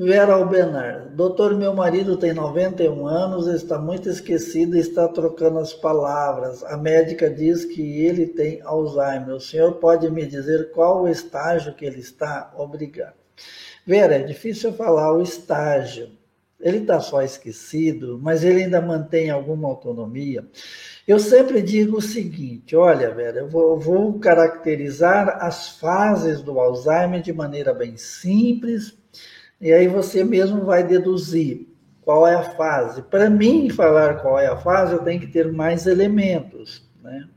Vera Albenar, doutor, meu marido tem 91 anos, está muito esquecido e está trocando as palavras. A médica diz que ele tem Alzheimer. O senhor pode me dizer qual o estágio que ele está? Obrigado. Vera, é difícil falar o estágio. Ele está só esquecido, mas ele ainda mantém alguma autonomia. Eu sempre digo o seguinte, olha, Vera, eu vou caracterizar as fases do Alzheimer de maneira bem simples, e aí você mesmo vai deduzir qual é a fase. Para mim falar qual é a fase, eu tenho que ter mais elementos, né?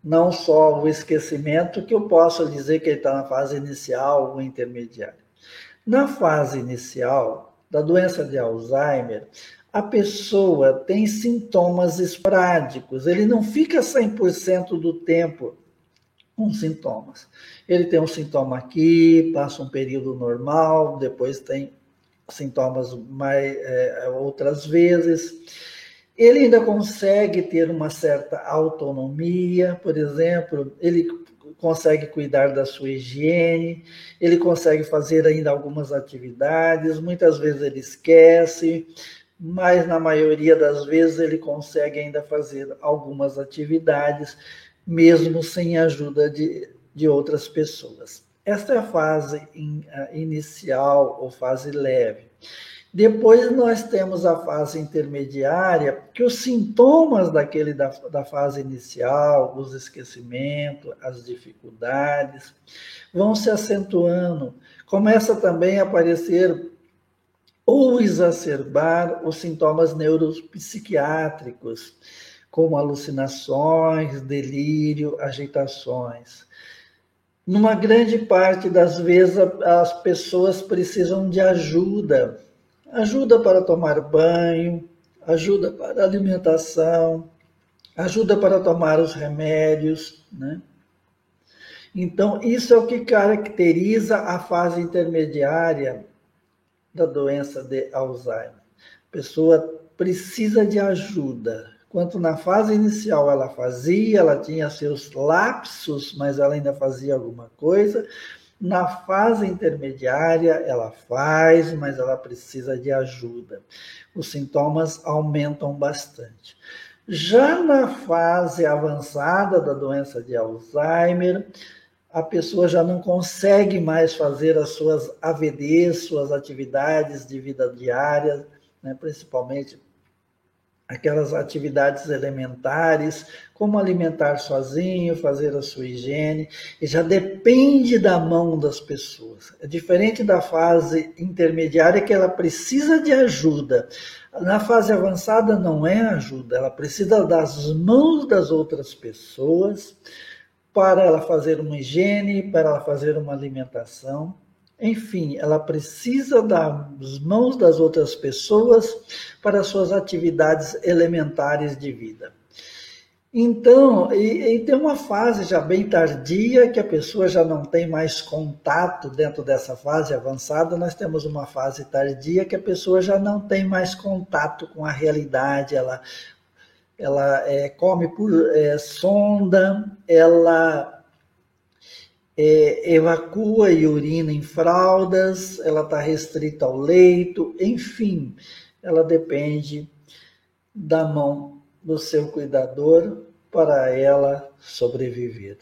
Não só o esquecimento, que eu posso dizer que ele está na fase inicial ou intermediária. Na fase inicial da doença de Alzheimer, a pessoa tem sintomas esporádicos, ele não fica 100% do tempo com sintomas. Ele tem um sintoma aqui, passa um período normal, depois tem sintomas outras vezes. Ele ainda consegue ter uma certa autonomia, por exemplo, ele consegue cuidar da sua higiene, ele consegue fazer ainda algumas atividades, muitas vezes ele esquece, mas na maioria das vezes ele consegue ainda fazer algumas atividades, mesmo sem a ajuda de outras pessoas. Esta é a fase inicial ou fase leve. Depois nós temos a fase intermediária, que os sintomas da fase inicial, os esquecimentos, as dificuldades, vão se acentuando. Começa também a aparecer ou exacerbar os sintomas neuropsiquiátricos, como alucinações, delírio, agitações. Numa grande parte das vezes, as pessoas precisam de ajuda. Ajuda para tomar banho, ajuda para alimentação, ajuda para tomar os remédios, né? Então, isso é o que caracteriza a fase intermediária da doença de Alzheimer. A pessoa precisa de ajuda. Enquanto na fase inicial ela tinha seus lapsos, mas ela ainda fazia alguma coisa. Na fase intermediária, ela faz, mas ela precisa de ajuda. Os sintomas aumentam bastante. Já na fase avançada da doença de Alzheimer, a pessoa já não consegue mais fazer as suas AVDs, suas atividades de vida diária, né, principalmente aquelas atividades elementares, como alimentar sozinho, fazer a sua higiene, e já depende da mão das pessoas. É diferente da fase intermediária, que ela precisa de ajuda. Na fase avançada não é ajuda, ela precisa das mãos das outras pessoas para ela fazer uma higiene, para ela fazer uma alimentação. Enfim, ela precisa das mãos das outras pessoas para suas atividades elementares de vida. Então, e tem uma fase já bem tardia, que a pessoa já não tem mais contato dentro dessa fase avançada, nós temos uma fase tardia que a pessoa já não tem mais contato com a realidade, ela come por sonda, ela evacua e urina em fraldas, ela está restrita ao leito, enfim, ela depende da mão do seu cuidador para ela sobreviver.